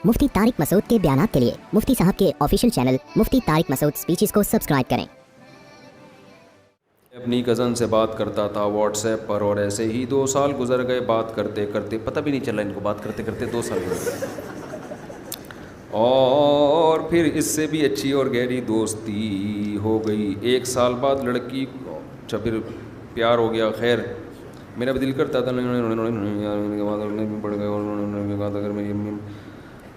مفتی طارق مسعود کے بیانات کے لیے مفتی صاحب کے آفیشیل چینل مفتی طارق مسعود اسپیچز کو سبسکرائب کریں۔ اپنی کزن سے بات کرتا تھا واٹس ایپ پر، اور ایسے ہی 2 سال گزر گئے، بات کرتے کرتے پتہ بھی نہیں چلا ان کو، بات کرتے کرتے 2 سال گزر گئے، اور پھر اس سے بھی اچھی اور گہری دوستی ہو گئی۔ 1 سال بعد لڑکی اچھا پھر پیار ہو گیا۔ خیر میرا بھی دل کرتا تھا،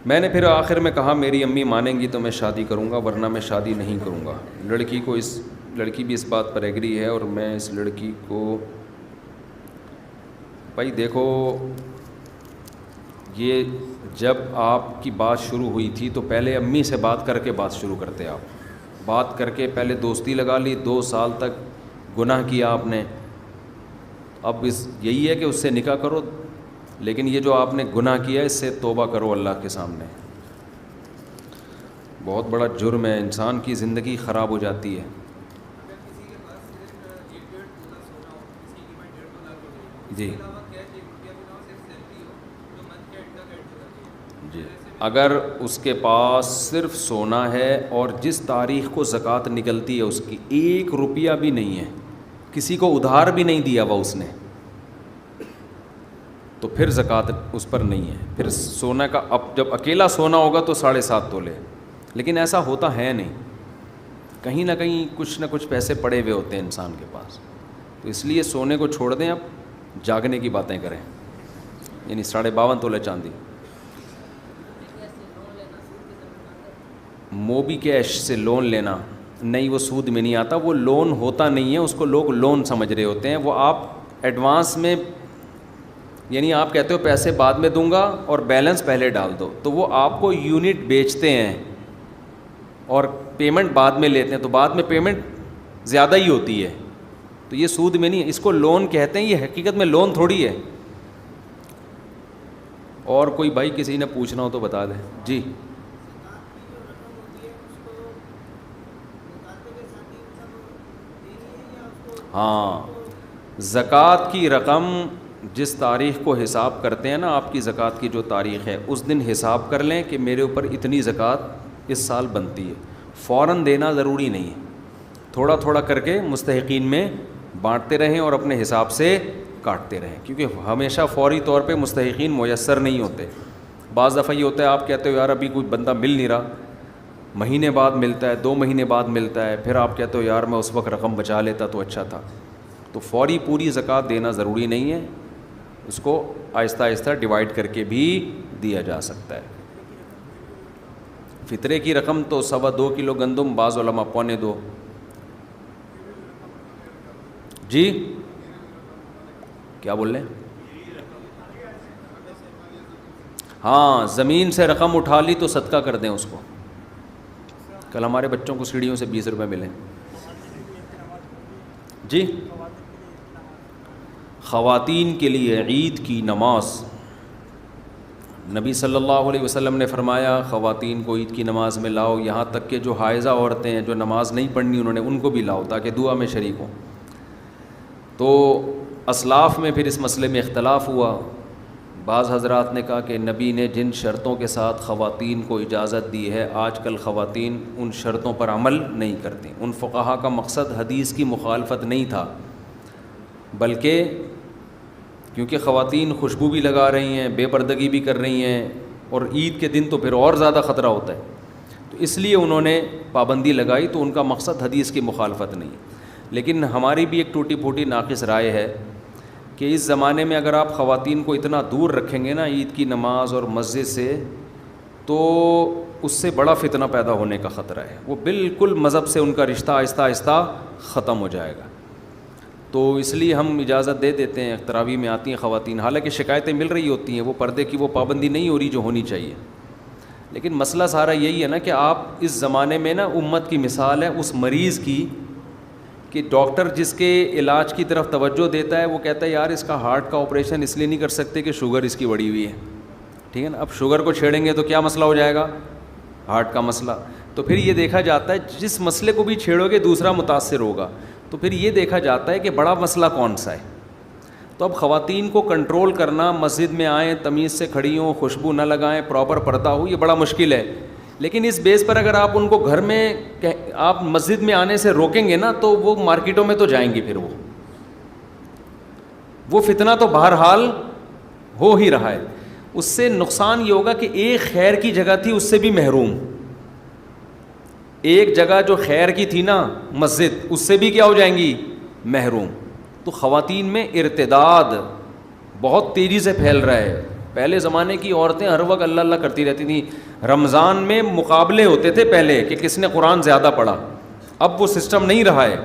میں نے پھر آخر میں کہا میری امی مانیں گی تو میں شادی کروں گا، ورنہ میں شادی نہیں کروں گا۔ لڑکی بھی اس بات پر ایگری ہے، اور میں اس لڑکی کو بھائی دیکھو، یہ جب آپ کی بات شروع ہوئی تھی تو پہلے امی سے بات کر کے بات شروع کرتے، آپ بات کر کے پہلے دوستی لگا لی، 2 سال تک گناہ کیا آپ نے، اب یہی ہے کہ اس سے نکاح کرو، لیکن یہ جو آپ نے گناہ کیا اس سے توبہ کرو اللہ کے سامنے، بہت بڑا جرم ہے، انسان کی زندگی خراب ہو جاتی ہے۔ جی جی، اگر اس کے پاس صرف سونا ہے اور جس تاریخ کو زکوٰۃ نکلتی ہے اس کی 1 روپیہ بھی نہیں ہے، کسی کو ادھار بھی نہیں دیا ہوا اس نے، تو پھر زکوٰۃ اس پر نہیں ہے۔ پھر سونا کا اب جب اکیلا سونا ہوگا تو 7.5 تولے، لیکن ایسا ہوتا ہے نہیں، کہیں نہ کہیں کچھ نہ کچھ پیسے پڑے ہوئے ہوتے ہیں انسان کے پاس، تو اس لیے سونے کو چھوڑ دیں، اب جاگنے کی باتیں کریں، یعنی 52.5 تولے چاندی۔ موبی کیش سے لون لینا نہیں، وہ سود میں نہیں آتا، وہ لون ہوتا نہیں ہے، اس کو لوگ لون سمجھ رہے ہوتے ہیں، وہ آپ ایڈوانس میں، یعنی آپ کہتے ہو پیسے بعد میں دوں گا اور بیلنس پہلے ڈال دو، تو وہ آپ کو یونٹ بیچتے ہیں اور پیمنٹ بعد میں لیتے ہیں، تو بعد میں پیمنٹ زیادہ ہی ہوتی ہے، تو یہ سود میں نہیں ہے، اس کو لون کہتے ہیں، یہ حقیقت میں لون تھوڑی ہے۔ اور کوئی بھائی کسی نے پوچھنا ہو تو بتا دیں۔ جی ہاں، زکوٰۃ کی رقم جس تاریخ کو حساب کرتے ہیں نا، آپ کی زکوٰۃ کی جو تاریخ ہے اس دن حساب کر لیں کہ میرے اوپر اتنی زکوٰۃ اس سال بنتی ہے، فوراً دینا ضروری نہیں ہے، تھوڑا تھوڑا کر کے مستحقین میں بانٹتے رہیں اور اپنے حساب سے کاٹتے رہیں، کیونکہ ہمیشہ فوری طور پہ مستحقین میسر نہیں ہوتے، بعض دفعہ یہ ہوتا ہے آپ کہتے ہو یار ابھی کوئی بندہ مل نہیں رہا، مہینے بعد ملتا ہے، 2 مہینے بعد ملتا ہے، پھر آپ کہتے ہو یار میں اس وقت رقم بچا لیتا تو اچھا تھا، تو فوری پوری زکوٰۃ دینا ضروری نہیں ہے، اس کو آہستہ آہستہ ڈیوائڈ کر کے بھی دیا جا سکتا ہے۔ فطرے کی رقم تو 2.25 کلو گندم، بعض علماء 1.25۔ جی کیا بول رہے ہیں؟ ہاں، زمین سے رقم اٹھا لی تو صدقہ کر دیں اس کو، کل ہمارے بچوں کو سیڑھیوں سے 20 روپے ملے۔ جی خواتین کے لیے عید کی نماز، نبی صلی اللہ علیہ وسلم نے فرمایا خواتین کو عید کی نماز میں لاؤ، یہاں تک کہ جو حائضہ عورتیں ہیں جو نماز نہیں پڑھنی انہوں نے ان کو بھی لاؤ تاکہ دعا میں شریک ہوں۔ تو اسلاف میں پھر اس مسئلے میں اختلاف ہوا، بعض حضرات نے کہا کہ نبی نے جن شرطوں کے ساتھ خواتین کو اجازت دی ہے، آج کل خواتین ان شرطوں پر عمل نہیں کرتی۔ ان فقہا کا مقصد حدیث کی مخالفت نہیں تھا، بلکہ کیونکہ خواتین خوشبو بھی لگا رہی ہیں، بے پردگی بھی کر رہی ہیں، اور عید کے دن تو پھر اور زیادہ خطرہ ہوتا ہے، تو اس لیے انہوں نے پابندی لگائی، تو ان کا مقصد حدیث کی مخالفت نہیں۔ لیکن ہماری بھی ایک ٹوٹی پھوٹی ناقص رائے ہے کہ اس زمانے میں اگر آپ خواتین کو اتنا دور رکھیں گے نا عید کی نماز اور مسجد سے، تو اس سے بڑا فتنہ پیدا ہونے کا خطرہ ہے، وہ بالکل مذہب سے ان کا رشتہ آہستہ آہستہ ختم ہو جائے گا۔ تو اس لیے ہم اجازت دے دیتے ہیں، تراویح میں آتی ہیں خواتین، حالانکہ شکایتیں مل رہی ہوتی ہیں، وہ پردے کی وہ پابندی نہیں ہو رہی جو ہونی چاہیے، لیکن مسئلہ سارا یہی ہے نا کہ آپ اس زمانے میں نا امت کی مثال ہے اس مریض کی کہ ڈاکٹر جس کے علاج کی طرف توجہ دیتا ہے وہ کہتا ہے یار اس کا ہارٹ کا آپریشن اس لیے نہیں کر سکتے کہ شوگر اس کی بڑھی ہوئی ہے، ٹھیک ہے نا، اب شوگر کو چھیڑیں گے تو کیا مسئلہ ہو جائے گا؟ ہارٹ کا مسئلہ۔ تو پھر یہ دیکھا جاتا ہے جس مسئلے کو بھی چھیڑو گے دوسرا متاثر ہوگا، تو پھر یہ دیکھا جاتا ہے کہ بڑا مسئلہ کون سا ہے۔ تو اب خواتین کو کنٹرول کرنا، مسجد میں آئیں تمیز سے کھڑی ہوں، خوشبو نہ لگائیں، پراپر پردہ ہو، یہ بڑا مشکل ہے. لیکن اس بیس پر اگر آپ ان کو گھر میں آپ مسجد میں آنے سے روکیں گے نا تو وہ مارکیٹوں میں تو جائیں گی. پھر وہ فتنہ تو بہرحال ہو ہی رہا ہے. اس سے نقصان یہ ہوگا کہ ایک خیر کی جگہ تھی اس سے بھی محروم. ایک جگہ جو خیر کی تھی نا مسجد، اس سے بھی کیا ہو جائیں گی؟ محروم. تو خواتین میں ارتداد بہت تیزی سے پھیل رہا ہے. پہلے زمانے کی عورتیں ہر وقت اللہ اللہ کرتی رہتی تھیں. رمضان میں مقابلے ہوتے تھے پہلے کہ کس نے قرآن زیادہ پڑھا. اب وہ سسٹم نہیں رہا ہے.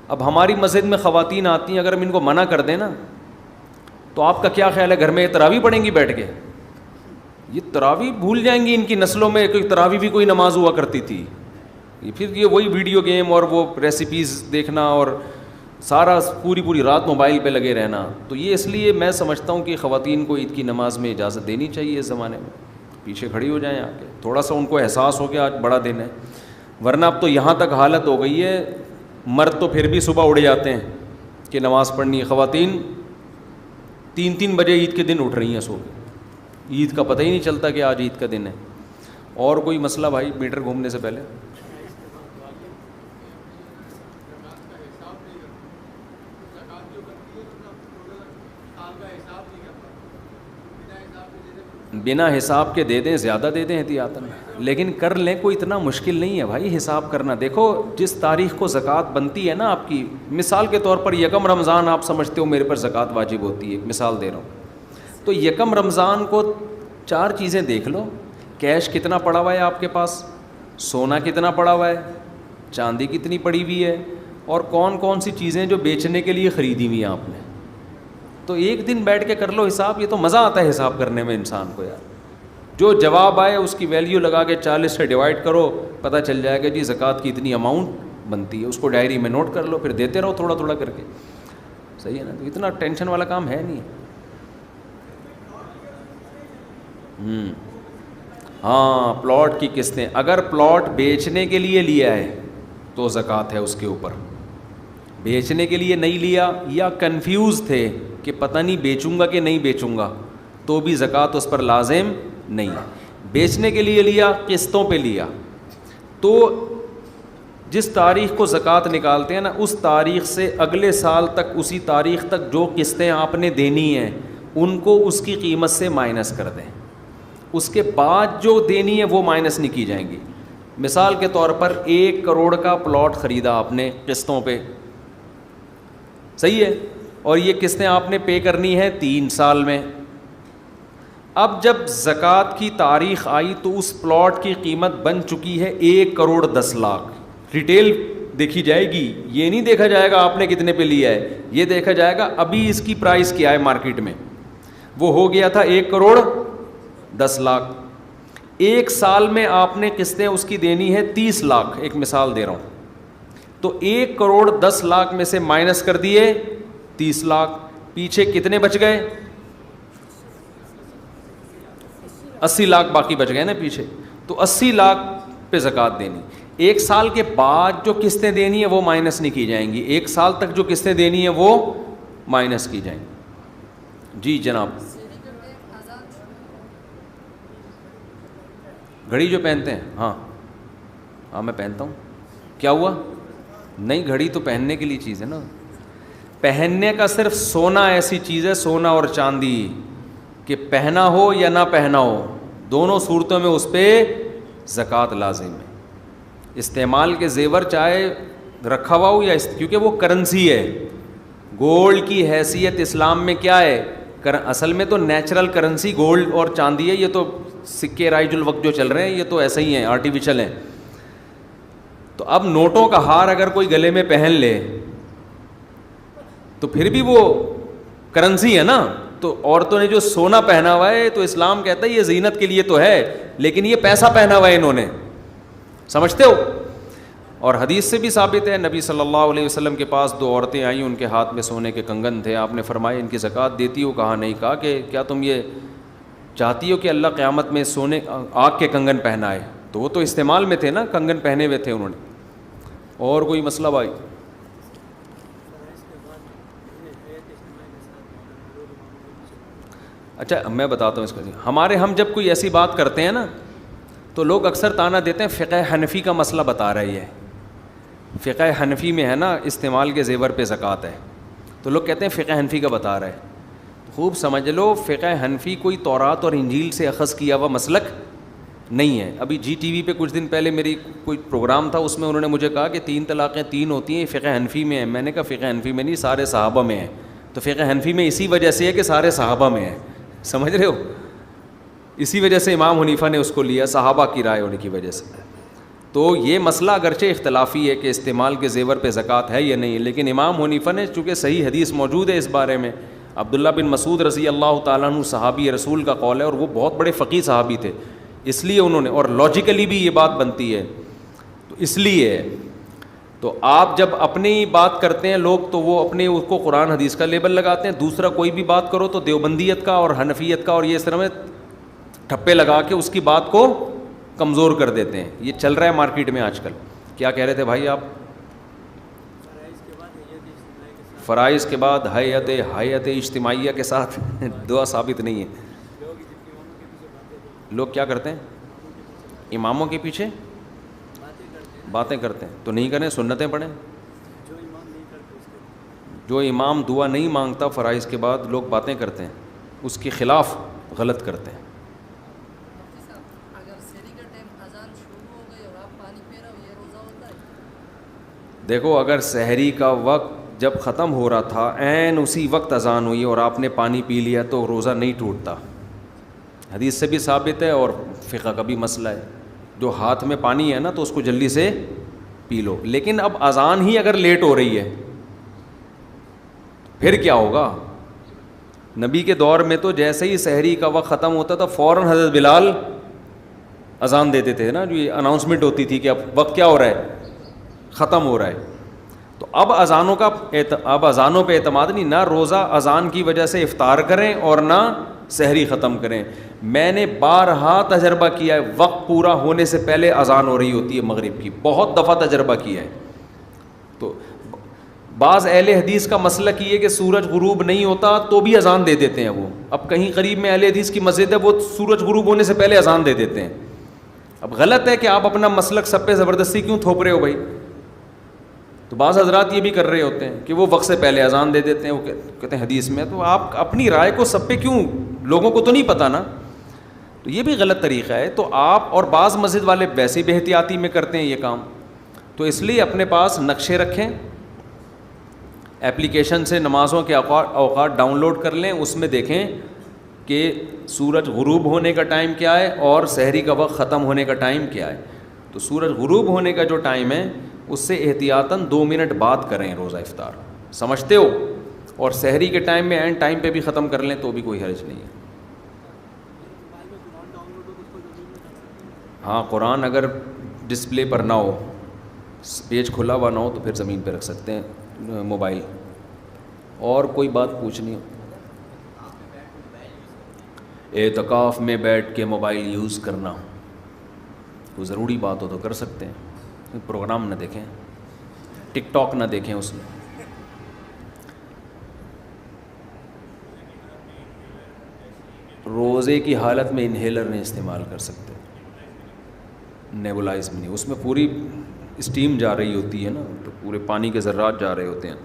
اب ہماری مسجد میں خواتین آتی ہیں، اگر ہم ان کو منع کر دیں نا تو آپ کا کیا خیال ہے گھر میں یہ تراویح پڑھیں گی بیٹھ کے؟ یہ تراویح بھول جائیں گی. ان کی نسلوں میں کوئی تراویح بھی کوئی نماز ہوا کرتی تھی. پھر یہ وہی ویڈیو گیم اور وہ ریسیپیز دیکھنا اور سارا پوری رات موبائل پہ لگے رہنا. تو یہ اس لیے میں سمجھتا ہوں کہ خواتین کو عید کی نماز میں اجازت دینی چاہیے. اس زمانے میں پیچھے کھڑی ہو جائیں آ کے، تھوڑا سا ان کو احساس ہو کہ آج بڑا دن ہے. ورنہ اب تو یہاں تک حالت ہو گئی ہے، مرد تو پھر بھی صبح اڑ جاتے ہیں کہ نماز پڑھنی ہے. خواتین 3 بجے عید کے دن اٹھ رہی ہیں سو کے. عید کا پتہ ہی نہیں چلتا کہ آج عید کا دن ہے. اور کوئی مسئلہ بھائی میٹر گھومنے سے پہلے؟ بنا حساب کے دے دیں، زیادہ دے دیں احتیاطاً، لیکن کر لیں. کوئی اتنا مشکل نہیں ہے بھائی حساب کرنا. دیکھو جس تاریخ کو زکوٰۃ بنتی ہے نا آپ کی، مثال کے طور پر 1 رمضان آپ سمجھتے ہو میرے پر زکوٰۃ واجب ہوتی ہے، مثال دے رہا ہوں. تو 1 رمضان کو 4 چیزیں دیکھ لو. کیش کتنا پڑا ہوا ہے آپ کے پاس، سونا کتنا پڑا ہوا ہے، چاندی کتنی پڑی ہوئی ہے، اور کون کون سی چیزیں جو بیچنے کے لیے خریدی ہوئی ہیں آپ نے. تو ایک دن بیٹھ کے کر لو حساب. یہ تو مزہ آتا ہے حساب کرنے میں انسان کو یار. جو جواب آئے اس کی ویلیو لگا کے 40 سے ڈیوائڈ کرو، پتہ چل جائے گا جی زکوٰۃ کی اتنی اماؤنٹ بنتی ہے. اس کو ڈائری میں نوٹ کر لو، پھر دیتے رہو تھوڑا تھوڑا کر کے. صحیح ہے نا؟ تو اتنا ٹینشن والا کام ہے نہیں. ہاں پلاٹ کی قسطیں، اگر پلاٹ بیچنے کے لیے لیا ہے تو زکوٰۃ ہے اس کے اوپر. بیچنے کے لیے نہیں لیا یا کنفیوز تھے کہ پتہ نہیں بیچوں گا کہ نہیں بیچوں گا، تو بھی زکوٰۃ اس پر لازم نہیں. بیچنے کے لیے لیا، قسطوں پہ لیا، تو جس تاریخ کو زکوٰۃ نکالتے ہیں نا اس تاریخ سے اگلے سال تک، اسی تاریخ تک جو قسطیں آپ نے دینی ہیں ان کو اس کی قیمت سے مائنس کر دیں. اس کے بعد جو دینی ہے وہ مائنس نہیں کی جائیں گی. مثال کے طور پر 1 کروڑ کا پلاٹ خریدا آپ نے قسطوں پہ، صحیح ہے، اور یہ قسطیں آپ نے پے کرنی ہے 3 سال میں. اب جب زکوٰۃ کی تاریخ آئی تو اس پلاٹ کی قیمت بن چکی ہے 1 کروڑ 10 لاکھ. ریٹیل دیکھی جائے گی، یہ نہیں دیکھا جائے گا آپ نے کتنے پہ لیا ہے، یہ دیکھا جائے گا ابھی اس کی پرائس کیا ہے مارکیٹ میں. وہ ہو گیا تھا 1 کروڑ 10 لاکھ. 1 سال میں آپ نے قسطیں اس کی دینی ہے 30 لاکھ. ایک مثال دے رہا ہوں. تو 1 کروڑ 10 لاکھ میں سے مائنس کر دیے 30 لاکھ. پیچھے کتنے بچ گئے؟ 80 لاکھ باقی بچ گئے نا پیچھے. تو 80 لاکھ پہ زکوٰۃ دینی. 1 سال کے بعد جو قسطیں دینی ہیں وہ مائنس نہیں کی جائیں گی. 1 سال تک جو قسطیں دینی ہیں وہ مائنس کی جائیں گی. جی جناب. گھڑی جو پہنتے ہیں، ہاں میں پہنتا ہوں. کیا ہوا؟ نہیں، گھڑی تو پہننے کے لیے چیز ہے نا. پہننے کا صرف سونا ایسی چیز ہے، سونا اور چاندی، کہ پہنا ہو یا نہ پہنا ہو دونوں صورتوں میں اس پہ زکوٰۃ لازم ہے. استعمال کے زیور چاہے رکھا ہوا ہو یا کیونکہ وہ کرنسی ہے. گولڈ کی حیثیت اسلام میں کیا ہے؟ اصل میں تو نیچرل کرنسی گولڈ اور چاندی ہے. یہ تو سکے رائج الوقت جو چل رہے ہیں یہ تو ایسے ہی ہیں، آرٹیفیشل ہیں. تو اب نوٹوں کا ہار اگر کوئی گلے میں پہن لے تو پھر بھی وہ کرنسی ہے نا. تو عورتوں نے جو سونا پہنا ہوا ہے تو اسلام کہتا ہے یہ زینت کے لیے تو ہے، لیکن یہ پیسہ پہنا ہوا ہے انہوں نے، سمجھتے ہو. اور حدیث سے بھی ثابت ہے، نبی صلی اللہ علیہ وسلم کے پاس 2 عورتیں آئیں، ان کے ہاتھ میں سونے کے کنگن تھے. آپ نے فرمایا ان کی زکوٰۃ دیتی ہو؟ کہا نہیں. کہا کہ کیا تم یہ چاہتی ہو کہ اللہ قیامت میں سونے آگ کے کنگن پہنائے؟ تو وہ تو استعمال میں تھے نا، کنگن پہنے ہوئے تھے انہوں نے. اور کوئی مسئلہ بھائی؟ اچھا میں بتاتا ہوں اس کا. ہم جب کوئی ایسی بات کرتے ہیں نا تو لوگ اکثر طعنہ دیتے ہیں فقہ حنفی کا مسئلہ بتا رہا ہے. فقہ حنفی میں ہے نا استعمال کے زیور پہ زکوٰۃ ہے, تو لوگ کہتے ہیں فقہ حنفی کا بتا رہا ہے. خوب سمجھ لو, فقہ حنفی کوئی تورات اور انجیل سے اخذ کیا ہوا مسلک نہیں ہے. ابھی جی ٹی وی پہ کچھ دن پہلے میری کوئی پروگرام تھا, اس میں انہوں نے مجھے کہا کہ 3 طلاقیں 3 ہوتی ہیں, فقہ حنفی میں ہے. میں نے کہا فقہ حنفی میں نہیں, سارے صحابہ میں ہے. تو فقہ حنفی میں اسی وجہ سے ہے کہ سارے صحابہ میں ہے, سمجھ رہے ہو, اسی وجہ سے امام حنیفہ نے اس کو لیا, صحابہ کی رائے ہونے کی وجہ سے. تو یہ مسئلہ اگرچہ اختلافی ہے کہ استعمال کے زیور پہ زکوٰۃ ہے یا نہیں, لیکن امام حنیفہ نے چونکہ صحیح حدیث موجود ہے اس بارے میں, عبداللہ بن مسعود رضی اللہ تعالیٰ عنہ صحابی رسول کا قول ہے, اور وہ بہت بڑے فقیہ صحابی تھے, اس لیے انہوں نے, اور لاجیکلی بھی یہ بات بنتی ہے, تو اس لیے تو آپ جب اپنی بات کرتے ہیں لوگ تو وہ اپنے اس کو قرآن حدیث کا لیبل لگاتے ہیں. دوسرا کوئی بھی بات کرو تو دیوبندیت کا اور حنفیت کا اور یہ اس طرح میں ٹھپے لگا کے اس کی بات کو کمزور کر دیتے ہیں. یہ چل رہا ہے مارکیٹ میں آج کل. کیا کہہ رہے تھے بھائی آپ؟ فرائض کے بعد حیات اجتماعیہ کے ساتھ دعا ثابت نہیں ہے. لوگ کیا کرتے ہیں؟ اماموں کے پیچھے باتیں کرتے ہیں. تو نہیں کریں, سنتیں پڑھیں. جو امام دعا نہیں مانگتا فرائض کے بعد لوگ باتیں کرتے ہیں, اس کے خلاف غلط کرتے ہیں. دیکھو اگر سحری کا وقت جب ختم ہو رہا تھا, عین اسی وقت اذان ہوئی اور آپ نے پانی پی لیا تو روزہ نہیں ٹوٹتا. حدیث سے بھی ثابت ہے اور فقہ کا بھی مسئلہ ہے. جو ہاتھ میں پانی ہے نا تو اس کو جلدی سے پی لو. لیکن اب اذان ہی اگر لیٹ ہو رہی ہے پھر کیا ہوگا؟ نبی کے دور میں تو جیسے ہی سحری کا وقت ختم ہوتا تھا فوراً حضرت بلال اذان دیتے تھے نا, جو یہ اناؤنسمنٹ ہوتی تھی کہ اب وقت کیا ہو رہا ہے, ختم ہو رہا ہے. تو اب اذانوں پہ اعتماد نہیں, نہ روزہ اذان کی وجہ سے افطار کریں اور نہ سحری ختم کریں. میں نے بارہا تجربہ کیا ہے, وقت پورا ہونے سے پہلے اذان ہو رہی ہوتی ہے مغرب کی, بہت دفعہ تجربہ کیا ہے. تو بعض اہل حدیث کا مسلک یہ ہے کہ سورج غروب نہیں ہوتا تو بھی اذان دے دیتے ہیں وہ. اب کہیں قریب میں اہل حدیث کی مسجد ہے, وہ سورج غروب ہونے سے پہلے اذان دے دیتے ہیں. اب غلط ہے کہ آپ اپنا مسلک سب پہ زبردستی کیوں تھوپ رہے ہو بھائی. تو بعض حضرات یہ بھی کر رہے ہوتے ہیں کہ وہ وقت سے پہلے اذان دے دیتے ہیں, وہ کہتے ہیں حدیث میں. تو آپ اپنی رائے کو سب پہ کیوں, لوگوں کو تو نہیں پتہ نا, تو یہ بھی غلط طریقہ ہے. تو آپ اور بعض مسجد والے ویسے بھی احتیاطی میں کرتے ہیں یہ کام, تو اس لیے اپنے پاس نقشے رکھیں, ایپلیکیشن سے نمازوں کے اوقات ڈاؤن لوڈ کر لیں, اس میں دیکھیں کہ سورج غروب ہونے کا ٹائم کیا ہے اور سحری کا وقت ختم ہونے کا ٹائم کیا ہے. تو سورج غروب ہونے کا جو ٹائم ہے اس سے احتیاطاً 2 منٹ بعد کریں روزہ افطار, سمجھتے ہو, اور سحری کے ٹائم میں اینڈ ٹائم پہ بھی ختم کر لیں تو بھی کوئی حرج نہیں ہے. ہاں قرآن اگر ڈسپلے پر نہ ہو, پیج کھلا ہوا نہ ہو تو پھر زمین پہ رکھ سکتے ہیں موبائل. اور کوئی بات پوچھنی ہو؟ اعتکاف میں بیٹھ کے موبائل یوز کرنا کوئی ضروری بات ہو تو کر سکتے ہیں, پروگرام نہ دیکھیں, ٹک ٹاک نہ دیکھیں اس میں. روزے کی حالت میں انہیلر نہیں استعمال کر سکتے, نیبولائز میں نہیں, اس میں پوری اسٹیم جا رہی ہوتی ہے نا, تو پورے پانی کے ذرات جا رہے ہوتے ہیں.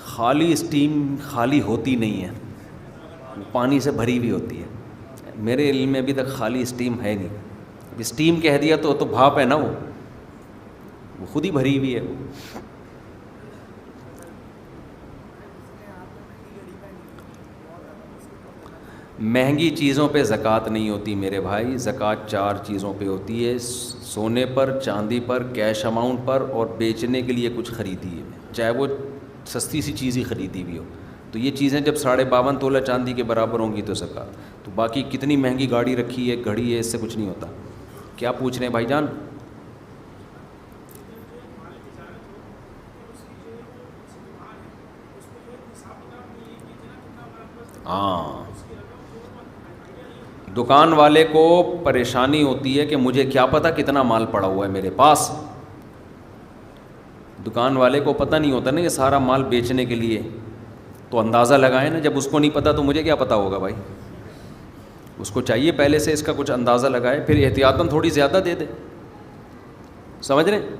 خالی اسٹیم خالی ہوتی نہیں ہے, پانی سے بھری ہوئی ہوتی ہے. میرے علم میں ابھی تک خالی اسٹیم ہے نہیں. اسٹیم کہہ دیا تو بھاپ ہے نا, وہ خود ہی بھری ہوئی ہے. مہنگی چیزوں پہ زکوٰۃ نہیں ہوتی میرے بھائی. زکوٰۃ 4 چیزوں پہ ہوتی ہے, سونے پر, چاندی پر, کیش اماؤنٹ پر, اور بیچنے کے لیے کچھ خریدی ہے, چاہے وہ سستی سی چیز ہی خریدی بھی ہو. تو یہ چیزیں جب 52.5 تولہ چاندی کے برابر ہوں گی تو زکوٰۃ. تو باقی کتنی مہنگی گاڑی رکھی ہے, گھڑی ہے, اس سے کچھ نہیں ہوتا. کیا پوچھ رہے ہیں بھائی جان؟ ہاں, دکان والے کو پریشانی ہوتی ہے کہ مجھے کیا پتہ کتنا مال پڑا ہوا ہے میرے پاس. دکان والے کو پتہ نہیں ہوتا نا یہ سارا مال بیچنے کے لیے, تو اندازہ لگائیں نا. جب اس کو نہیں پتہ تو مجھے کیا پتہ ہوگا بھائی. اس کو چاہیے پہلے سے اس کا کچھ اندازہ لگائے, پھر احتیاطاً تھوڑی زیادہ دے دے. سمجھ رہے ہیں؟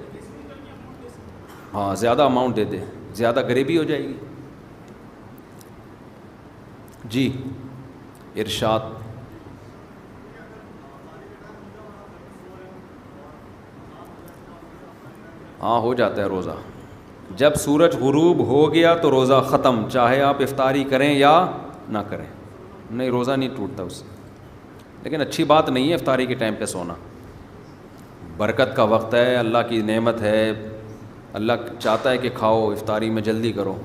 ہاں زیادہ اماؤنٹ دے دے, زیادہ غریبی ہو جائے گی. جی ارشاد. ہاں ہو جاتا ہے روزہ. جب سورج غروب ہو گیا تو روزہ ختم, چاہے آپ افطاری کریں یا نہ کریں. نہیں روزہ نہیں ٹوٹتا اس سے, لیکن اچھی بات نہیں ہے افطاری کے ٹائم پہ سونا. برکت کا وقت ہے, اللہ کی نعمت ہے, اللہ چاہتا ہے کہ کھاؤ, افطاری میں جلدی کرو.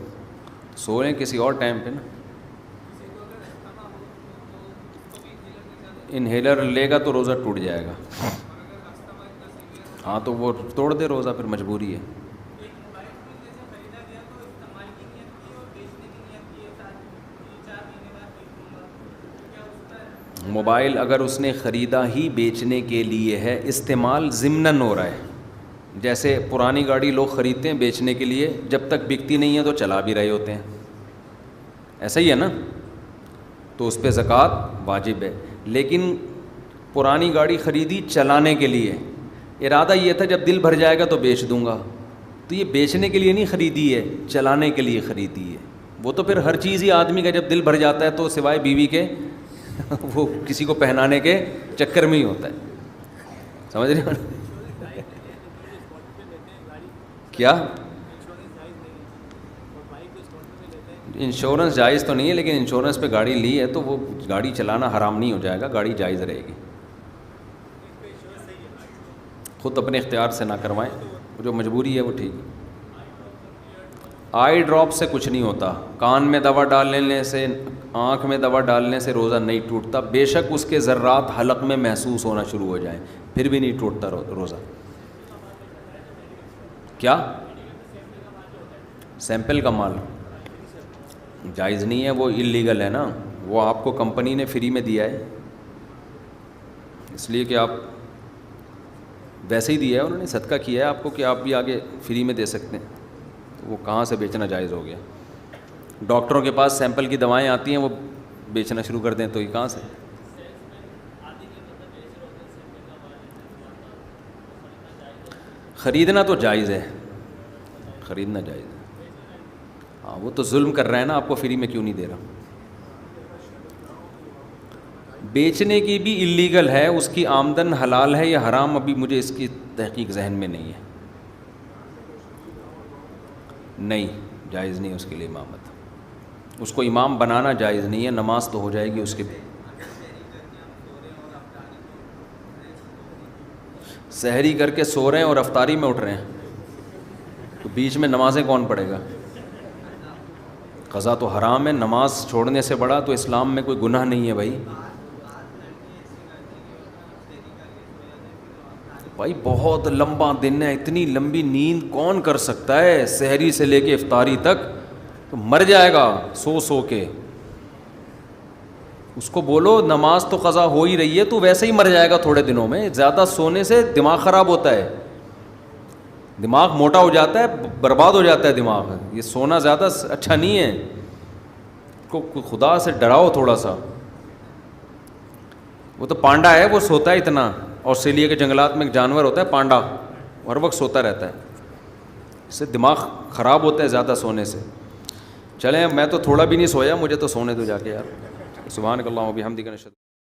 سو لیں کسی اور ٹائم پہ نا. انہیلر لے گا تو روزہ ٹوٹ جائے گا. ہاں تو وہ توڑ دے روزہ, پھر مجبوری ہے. موبائل اگر اس نے خریدا ہی بیچنے کے لیے ہے, استعمال ضمناً ہو رہا ہے. جیسے پرانی گاڑی لوگ خریدتے ہیں بیچنے کے لیے, جب تک بکتی نہیں ہے تو چلا بھی رہے ہوتے ہیں, ایسا ہی ہے نا, تو اس پہ زکوٰۃ واجب ہے. لیکن پرانی گاڑی خریدی چلانے کے لیے, ارادہ یہ تھا جب دل بھر جائے گا تو بیچ دوں گا, تو یہ بیچنے کے لیے نہیں خریدی ہے, چلانے کے لیے خریدی ہے. وہ تو پھر ہر چیز ہی آدمی کا جب دل بھر جاتا ہے تو سوائے بیوی کے وہ کسی کو پہنانے کے چکر میں ہی ہوتا ہے. سمجھ رہے ہو کیا؟ انشورنس جائز تو نہیں ہے, لیکن انشورنس پہ گاڑی لی ہے تو وہ گاڑی چلانا حرام نہیں ہو جائے گا, گاڑی جائز رہے گی. خود اپنے اختیار سے نہ کروائیں, جو مجبوری ہے وہ ٹھیک ہے. آئی ڈراپ سے کچھ نہیں ہوتا, کان میں دوا ڈال لینے سے, آنکھ میں دوا ڈالنے سے روزہ نہیں ٹوٹتا. بے شک اس کے ذرات حلق میں محسوس ہونا شروع ہو جائیں, پھر بھی نہیں ٹوٹتا روزہ. کیا سیمپل کا مال جائز نہیں ہے, وہ اللیگل ہے نا. وہ آپ کو کمپنی نے فری میں دیا ہے, اس لیے کہ آپ ویسے ہی دیا ہے, انہوں نے صدقہ کیا ہے آپ کو کہ آپ بھی آگے فری میں دے سکتے ہیں. تو وہ کہاں سے بیچنا جائز ہو گیا؟ ڈاکٹروں کے پاس سیمپل کی دوائیں آتی ہیں, وہ بیچنا شروع کر دیں تو یہ کہاں سے؟ خریدنا تو جائز ہے, خریدنا جائز ہے. ہاں وہ تو ظلم کر رہا ہے نا, آپ کو فری میں کیوں نہیں دے رہا. بیچنے کی بھی اللیگل ہے, اس کی آمدن حلال ہے یا حرام ابھی مجھے اس کی تحقیق ذہن میں نہیں ہے. نہیں جائز نہیں اس کے لیے امامت, اس کو امام بنانا جائز نہیں ہے. نماز تو ہو جائے گی اس کے. سحری کر کے سو رہے ہیں اور افطاری میں اٹھ رہے ہیں, تو بیچ میں نمازیں کون پڑھے گا؟ قضا تو حرام ہے, نماز چھوڑنے سے بڑا تو اسلام میں کوئی گناہ نہیں ہے بھائی. بھائی بہت لمبا دن ہے, اتنی لمبی نیند کون کر سکتا ہے سحری سے لے کے افطاری تک؟ تو مر جائے گا سو کے. اس کو بولو نماز تو قضا ہو ہی رہی ہے, تو ویسے ہی مر جائے گا تھوڑے دنوں میں. زیادہ سونے سے دماغ خراب ہوتا ہے, دماغ موٹا ہو جاتا ہے, برباد ہو جاتا ہے دماغ. یہ سونا زیادہ اچھا نہیں ہے. کو خدا سے ڈراؤ تھوڑا سا. وہ تو پانڈا ہے, وہ سوتا ہے اتنا. آسٹریلیا کے جنگلات میں ایک جانور ہوتا ہے پانڈا, ہر وقت سوتا رہتا ہے. اس سے دماغ خراب ہوتا ہے زیادہ سونے سے. چلیں میں تو تھوڑا بھی نہیں سویا, مجھے تو سونے دو جا کے یار. سبحانک اللہم و بحمدک.